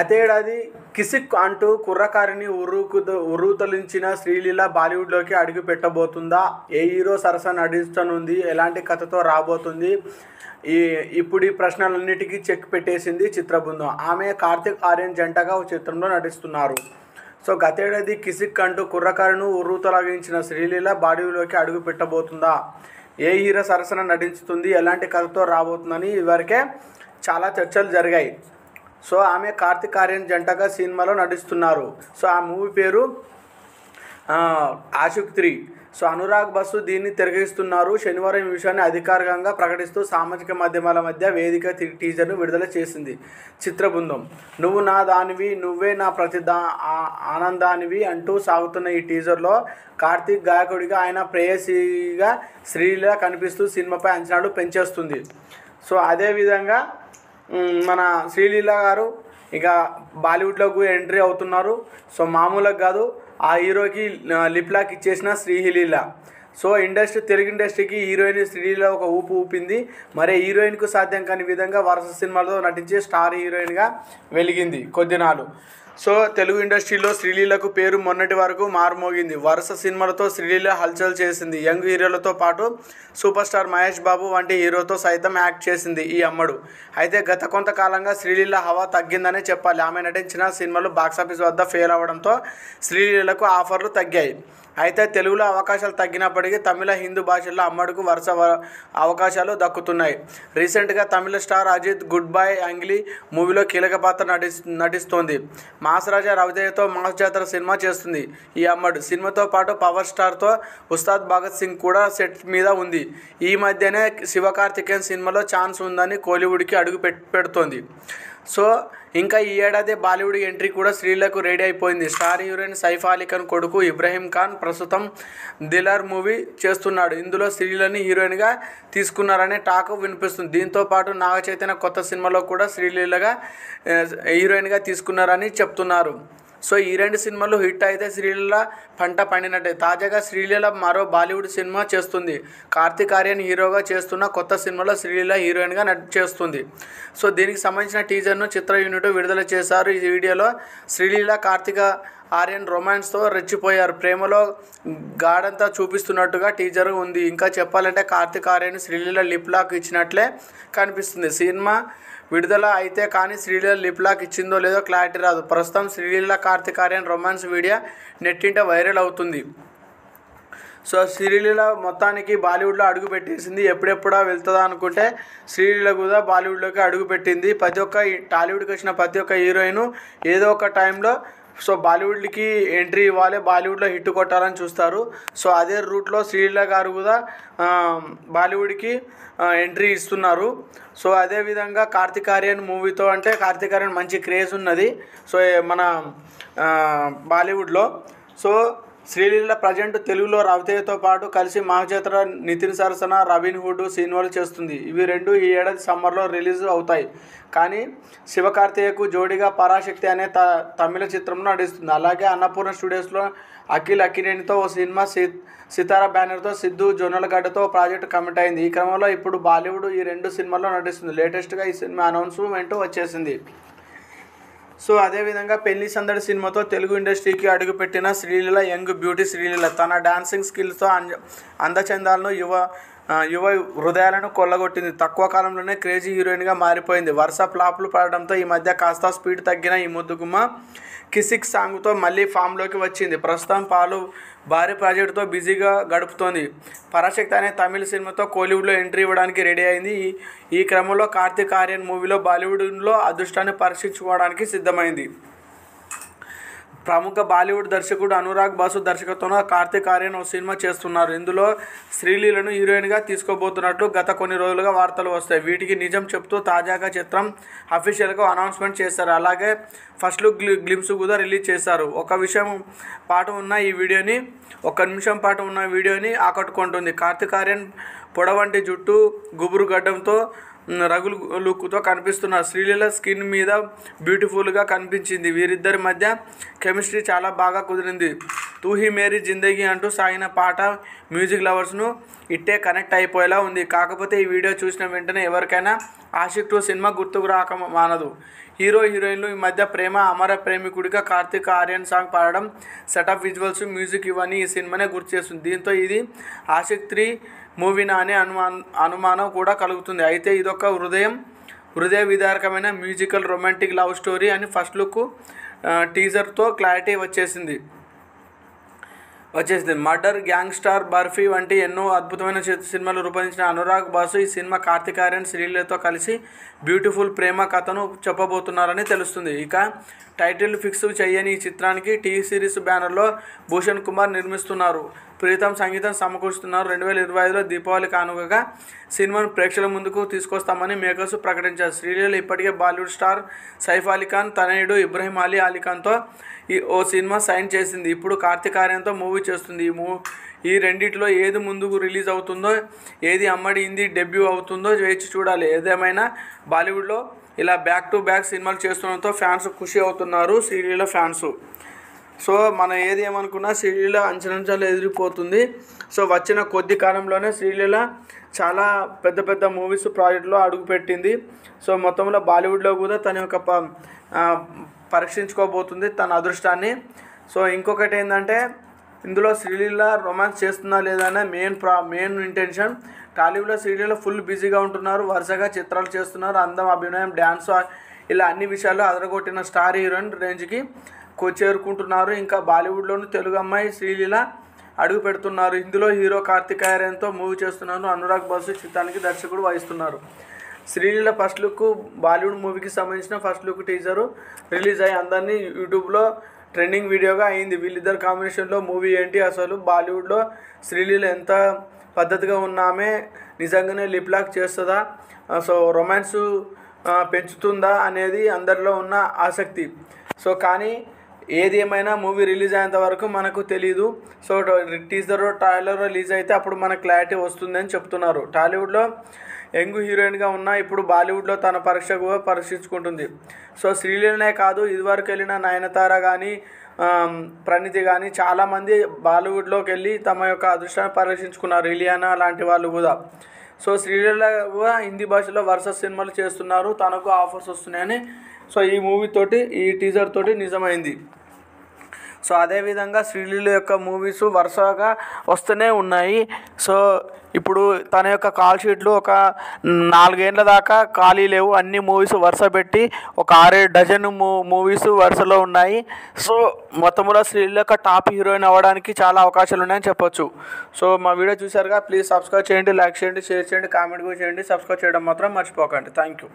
గతేడాది కిసిక్ అంటూ కుర్రకారిని ఉర్రూతలించిన శ్రీలీల బాలీవుడ్లోకి అడుగు పెట్టబోతుందా? ఏ హీరో సరసన నటించనుంది? ఎలాంటి కథతో రాబోతుంది? ఇప్పుడు ఈ ప్రశ్నలన్నిటికీ చెక్ పెట్టేసింది చిత్రబృందం. ఆమె కార్తిక్ ఆర్యన్ జంటగా ఒక చిత్రంలో నటిస్తున్నారు. సో గతేడాది కిసిక్ అంటూ కుర్రకారిని ఉర్రూతలగించిన శ్రీలీల బాలీవుడ్లోకి అడుగు పెట్టబోతుందా? ఏ హీరో సరసన నటించుతుంది? ఎలాంటి కథతో రాబోతుందని ఇదివరకే చాలా చర్చలు జరిగాయి. సో ఆమె కార్తిక్ ఆర్యన్ జంటగా సినిమాలో నటిస్తున్నారు. సో ఆ మూవీ పేరు ఆషిక్ 3. సో అనురాగ్ బసు దీన్ని తెరకెక్కిస్తున్నారు. శనివారం ఈ విషయాన్ని అధికారికంగా ప్రకటిస్తూ సామాజిక మాధ్యమాల మధ్య వేదిక టీజర్ను విడుదల చేసింది చిత్రబృందం. నువ్వు నా దానివి, నువ్వే నా ప్రతి ఆనందానివి అంటూ సాగుతున్న ఈ టీజర్లో కార్తిక్ గాయకుడిగా, ఆయన ప్రేయసిగా శ్రీలీల కనిపిస్తూ సినిమాపై అంచనాలు పెంచేస్తుంది. సో అదేవిధంగా మన శ్రీలీల గారు ఇక బాలీవుడ్లోకి ఎంట్రీ అవుతున్నారు. సో మామూలుగా కాదు, ఆ హీరోకి లిప్ లాక్ ఇచ్చేసిన శ్రీలీల. సో తెలుగు ఇండస్ట్రీకి హీరోయిన్ శ్రీలీల ఒక ఊపు ఊపింది. మరే హీరోయిన్కు సాధ్యం కాని విధంగా వరుస సినిమాలతో నటించే స్టార్ హీరోయిన్గా వెలిగింది కొద్దినాళ్ళు. సో తెలుగు ఇండస్ట్రీలో శ్రీలీలకు పేరు మొన్నటి వరకు మారుమోగింది. వరుస సినిమాలతో శ్రీలీల హల్చల్ చేసింది. యంగ్ హీరోలతో పాటు సూపర్ స్టార్ మహేష్ బాబు వంటి హీరోతో సైతం యాక్ట్ చేసింది ఈ అమ్మడు. అయితే గత కొంతకాలంగా శ్రీలీల హవా తగ్గిందనే చెప్పాలి. ఆమె నటించిన సినిమాలు బాక్సాఫీస్ వద్ద ఫెయిల్ అవ్వడంతో శ్రీలీలకు ఆఫర్లు తగ్గాయి. అయితే తెలుగులో అవకాశాలు తగ్గినప్పటికీ తమిళ, హిందీ భాషల్లో అమ్మడుకు వరుస అవకాశాలు దక్కుతున్నాయి. రీసెంట్గా తమిళ స్టార్ అజిత్ గుడ్ బై అంగిలి మూవీలో కీలక పాత్ర నటిస్తోంది. మాస్ రాజా రవితేజతో మాస్ జాతర సినిమా చేస్తుంది ఈ అమ్మడు. సినిమాతో పాటు పవర్ స్టార్తో ఉస్తాద్ భగత్ సింగ్ కూడా సెట్ మీద ఉంది. ఈ మధ్యనే శివకార్తికేయన్ సినిమాలో ఛాన్స్ ఉందని కోలీవుడ్కి అడుగు పెడుతోంది. సో ఇంకా ఈ ఏడాది బాలీవుడ్ ఎంట్రీ కూడా శ్రీలీలకు రెడీ అయిపోయింది. స్టార్ హీరోయిన్ సైఫ్ అలీ ఖాన్ కొడుకు ఇబ్రహీం ఖాన్ ప్రస్తుతం దిలార్ మూవీ చేస్తున్నాడు. ఇందులో శ్రీలీలని హీరోయిన్గా తీసుకున్నారనే టాక్ వినిపిస్తుంది. దీంతో పాటు నాగ చైతన్య కొత్త సినిమాలో కూడా శ్రీలీలగా హీరోయిన్గా తీసుకున్నారని చెప్తున్నారు. సో ఈ రెండు సినిమాలు హిట్ అయితే శ్రీలీల పంట పండినట్టే. తాజాగా శ్రీలీల మరో బాలీవుడ్ సినిమా చేస్తుంది. కార్తిక్ ఆర్యన్ హీరోగా చేస్తున్న కొత్త సినిమాలో శ్రీలీల హీరోయిన్గా చేస్తుంది. సో దీనికి సంబంధించిన టీజర్ను చిత్ర యూనిట్ విడుదల చేశారు. ఈ వీడియోలో శ్రీలీల, కార్తిక్ ఆర్యన్ రొమాన్స్తో రెచ్చిపోయారు. ప్రేమలో గాఢంతా చూపిస్తున్నట్టుగా టీజర్ ఉంది. ఇంకా చెప్పాలంటే కార్తిక్ ఆర్యన్ శ్రీలీల లిప్ లాక్ ఇచ్చినట్లే కనిపిస్తుంది. సినిమా విడుదల అయితే కానీ శ్రీలీల లిప్ లాక్ ఇచ్చిందో లేదో క్లారిటీ రాదు. ప్రస్తుతం శ్రీలీల, కార్తిక్ ఆర్యన్ రొమాన్స్ వీడియో నెట్టింట వైరల్ అవుతుంది. సో శ్రీలీల మొత్తానికి బాలీవుడ్లో అడుగు పెట్టేసింది. ఎప్పుడెప్పుడా వెళ్తుందా అనుకుంటే శ్రీలీల కూడా బాలీవుడ్లోకి అడుగు పెట్టింది. టాలీవుడ్కి వచ్చిన ప్రతి ఒక్క హీరోయిన్ ఏదో ఒక టైంలో సో బాలీవుడ్కి ఎంట్రీ ఇవ్వాలి, బాలీవుడ్లో హిట్ కొట్టాలని చూస్తారు. సో అదే రూట్లో శ్రీలీల గారు కూడా బాలీవుడ్కి ఎంట్రీ ఇస్తున్నారు. సో అదేవిధంగా కార్తిక్ ఆర్యన్ మూవీతో అంటే కార్తిక్ ఆర్యన్ మంచి క్రేజ్ ఉన్నది సో మన బాలీవుడ్లో. సో శ్రీలీల ప్రజెంట్ తెలుగులో రవితేజతో పాటు కలిసి మహాజాతర, నితిన్ సరసన, రాబిన్ హుడ్ సినిమాలు చేస్తుంది. ఇవి రెండు ఈ ఏడాది సమ్మర్లో రిలీజ్ అవుతాయి. కానీ శివకార్తికేయన్కు జోడీగా పరాశక్తి అనే తమిళ చిత్రంలో నటిస్తుంది. అలాగే అన్నపూర్ణ స్టూడియోస్లో అఖిల్ అక్కినేనితో ఓ సినిమా, సితారా బ్యానర్తో సిద్ధు జొన్నలగడ్డతో ప్రాజెక్టు కమిట్ అయింది. ఈ క్రమంలో ఇప్పుడు బాలీవుడ్ ఈ రెండు సినిమాల్లో నటిస్తుంది. లేటెస్ట్గా ఈ సినిమా అనౌన్స్మెంట్ వచ్చేసింది. సో అదేవిధంగా పెళ్లి సందడి సినిమాతో తెలుగు ఇండస్ట్రీకి అడుగుపెట్టిన శ్రీలీల యంగ్ బ్యూటీ శ్రీలీల తన డాన్సింగ్ స్కిల్స్తో అందచందాలను యువ హృదయాలను కొల్లగొట్టింది. తక్కువ కాలంలోనే క్రేజీ హీరోయిన్గా మారిపోయింది. వరుస ఫ్లాపులు పడడంతో ఈ మధ్య కాస్త స్పీడ్ తగ్గిన ఈ ముద్దుగుమ్మ కిసిక్ సాంగ్తో మళ్ళీ ఫామ్లోకి వచ్చింది. ప్రస్తుతం భారీ ప్రాజెక్టుతో బిజీగా గడుపుతోంది. పరాశక్తి అనే తమిళ సినిమాతో కోలీవుడ్లో ఎంట్రీ ఇవ్వడానికి రెడీ అయింది. ఈ క్రమంలో కార్తిక్ ఆర్యన్ మూవీలో బాలీవుడ్లో అదృష్టాన్ని పరీక్షించుకోవడానికి సిద్ధమైంది. ప్రముఖ బాలీవుడ్ దర్శకుడు అనురాగ్ బసు దర్శకత్వంలో కార్తిక్ ఆర్యన్ ఓ సినిమా చేస్తున్నారు. ఇందులో శ్రీలీలను హీరోయిన్గా తీసుకోబోతున్నట్లు గత కొన్ని రోజులుగా వార్తలు వస్తాయి. వీటికి నిజం చెప్తూ తాజాగా చిత్రం అఫీషియల్గా అనౌన్స్మెంట్ చేశారు. అలాగే ఫస్ట్ లుక్ గ్లింప్స్ కూడా రిలీజ్ చేశారు. ఒక్క నిమిషం పాటు ఉన్న వీడియోని ఆకట్టుకుంటుంది. కార్తిక్ ఆర్యన్ పొడవంటి జుట్టు, గుబురు గడ్డంతో రగులు లుక్తో కనిపిస్తున్నారు. శ్రీలీల స్కిన్ మీద బ్యూటిఫుల్గా కనిపించింది. వీరిద్దరి మధ్య కెమిస్ట్రీ చాలా బాగా కుదిరింది. తూ హీ మేరీ జిందగీ అంటూ సాగిన పాట మ్యూజిక్ లవర్స్ను ఇట్టే కనెక్ట్ అయిపోయేలా ఉంది. కాకపోతే ఈ వీడియో చూసిన వెంటనే ఎవరికైనా ఆషిక్ 2 సినిమా గుర్తుకు రాక మానదు. హీరో హీరోయిన్లు ఈ మధ్య ప్రేమ అమర ప్రేమికుడిగా కార్తీక్ ఆర్యన్ సాంగ్ పాడడం, సెటప్ విజువల్స్, మ్యూజిక్ ఇవన్నీ ఈ సినిమానే గుర్తు చేస్తుంది. దీంతో ఇది ఆషిక్ 3 మూవీనా అనే అనుమానం కూడా కలుగుతుంది. అయితే ఇదొక హృదయ విదారకమైన మ్యూజికల్ రొమాంటిక్ లవ్ స్టోరీ అని ఫస్ట్ లుక్ టీజర్తో క్లారిటీ వచ్చేసింది. మర్డర్, గ్యాంగ్స్టర్, బర్ఫీ వంటి ఎన్నో అద్భుతమైన సినిమాలు రూపొందించిన అనురాగ్ బాసు ఈ సినిమా కార్తీక్ ఆర్యన్ శ్రీలీలతో కలిసి బ్యూటిఫుల్ ప్రేమ కథను చెప్పబోతున్నారని తెలుస్తుంది. ఇక టైటిల్ ఫిక్స్ చేయని ఈ చిత్రానికి టీ సిరీస్ బ్యానర్లో భూషణ్ కుమార్ నిర్మిస్తున్నారు. ప్రీతం సంగీతం సమకూరుస్తున్నారు. 2025లో దీపావళి కానుకగా సినిమాను ప్రేక్షకుల ముందుకు తీసుకొస్తామని మేకర్స్ ప్రకటించారు. శ్రీలీల ఇప్పటికే బాలీవుడ్ స్టార్ సైఫ్ అలీ ఖాన్ తనయుడు ఇబ్రహీం అలీ ఖాన్తో ఓ సినిమా సైన్ చేసింది. ఇప్పుడు కార్తీక్ ఆర్యన్తో మూవీ చేస్తుంది. ఈ రెండిట్లో ఏది ముందుకు రిలీజ్ అవుతుందో, ఏది అమ్మడి హిందీ డెబ్యూ అవుతుందో వేచి చూడాలి. ఏదేమైనా బాలీవుడ్లో ఇలా బ్యాక్ టు బ్యాక్ సినిమాలు చేస్తుండడంతో ఫ్యాన్స్ ఖుషి అవుతున్నారు. శ్రీలీల ఫ్యాన్స్. సో మనం ఏది ఏమనుకున్నా శ్రీలీల అంచనంచాలు ఎదిరిపోతుంది. సో వచ్చిన కొద్ది కాలంలోనే శ్రీలీల చాలా పెద్ద పెద్ద మూవీస్ ప్రాజెక్టులో అడుగుపెట్టింది. సో మొత్తంలో బాలీవుడ్లో కూడా తన యొక్క పరీక్షించుకోబోతుంది తన అదృష్టాన్ని. సో ఇంకొకటి ఏంటంటే ఇందులో శ్రీలీల రొమాన్స్ చేస్తుందా లేదా అనే మెయిన్ ఇంటెన్షన్. టాలీవుడ్లో శ్రీలీల ఫుల్ బిజీగా ఉంటున్నారు. వరుసగా చిత్రాలు చేస్తున్నారు. అందం, అభినయం, డ్యాన్స్ ఇలా అన్ని విషయాల్లో అదరగొట్టిన స్టార్ హీరోయిన్ రేంజ్కి చేరుకుంటున్నారు. ఇంకా బాలీవుడ్లోనూ తెలుగు అమ్మాయి శ్రీలీల అడుగు పెడుతున్నారు. ఇందులో హీరో కార్తీక్ ఆర్యన్తో మూవీ చేస్తున్నారు. అనురాగ్ బాసు చిత్రానికి దర్శకుడు వహిస్తున్నారు. శ్రీలీల ఫస్ట్ లుక్ బాలీవుడ్ మూవీకి సంబంధించిన ఫస్ట్ లుక్ టీజరు రిలీజ్ అయ్యి అందరినీ యూట్యూబ్లో ట్రెండింగ్ వీడియోగా అయింది. వీళ్ళిద్దరు కాంబినేషన్లో మూవీ ఏంటి, అసలు బాలీవుడ్లో శ్రీలీల ఎంత పద్ధతిగా ఉన్నామే నిజంగానే లిప్ లాక్ చేస్తుందా, సో రొమాన్స్ పెంచుతుందా అనేది అందరిలో ఉన్న ఆసక్తి. సో కానీ ఏది ఏమైనా మూవీ రిలీజ్ అయ్యేంత వరకు మనకు తెలీదు. సో టీజర్ ట్రైలర్ రిలీజ్ అయితే అప్పుడు మనకు క్లారిటీ వస్తుందని చెప్తున్నారు. టాలీవుడ్లో యంగ్ హీరోయిన్గా ఉన్న ఇప్పుడు బాలీవుడ్లో తన పరీక్షించుకుంటుంది. సో శ్రీలీలనే కాదు, ఇదివరకు వెళ్ళిన నయనతార కానీ ప్రణీతి కానీ చాలామంది బాలీవుడ్లోకి వెళ్ళి తమ యొక్క అదృష్టాన్ని పరీక్షించుకున్నారు. ఇలియానా లాంటి వాళ్ళు కూడా. సో శ్రీలీల కూడా హిందీ భాషలో వరుస సినిమాలు చేస్తున్నారు. తనకు ఆఫర్స్ వస్తున్నాయని సో ఈ మూవీ తోటి, ఈ టీజర్ తోటి నిజమైంది. సో అదేవిధంగా శ్రీలీల యొక్క మూవీస్ వరుసగా వస్తూనే ఉన్నాయి. సో ఇప్పుడు తన యొక్క కాల్ షీట్లు ఒక 4 ఏళ్ళ దాకా ఖాళీ లేవు. అన్ని మూవీస్ వరుస పెట్టి ఒక 6-7 డజన్ మూవీస్ వరుసలో ఉన్నాయి. సో మొత్తంలో శ్రీలీల యొక్క టాప్ హీరోయిన్ అవ్వడానికి చాలా అవకాశాలు ఉన్నాయని చెప్పొచ్చు. సో మా వీడియో చూసారుగా, ప్లీజ్ సబ్స్క్రైబ్ చేయండి, లైక్ చేయండి, షేర్ చేయండి, కామెంట్ కూడా చేయండి. సబ్స్క్రైబ్ చేయడం మాత్రం మర్చిపోకండి. Thank you.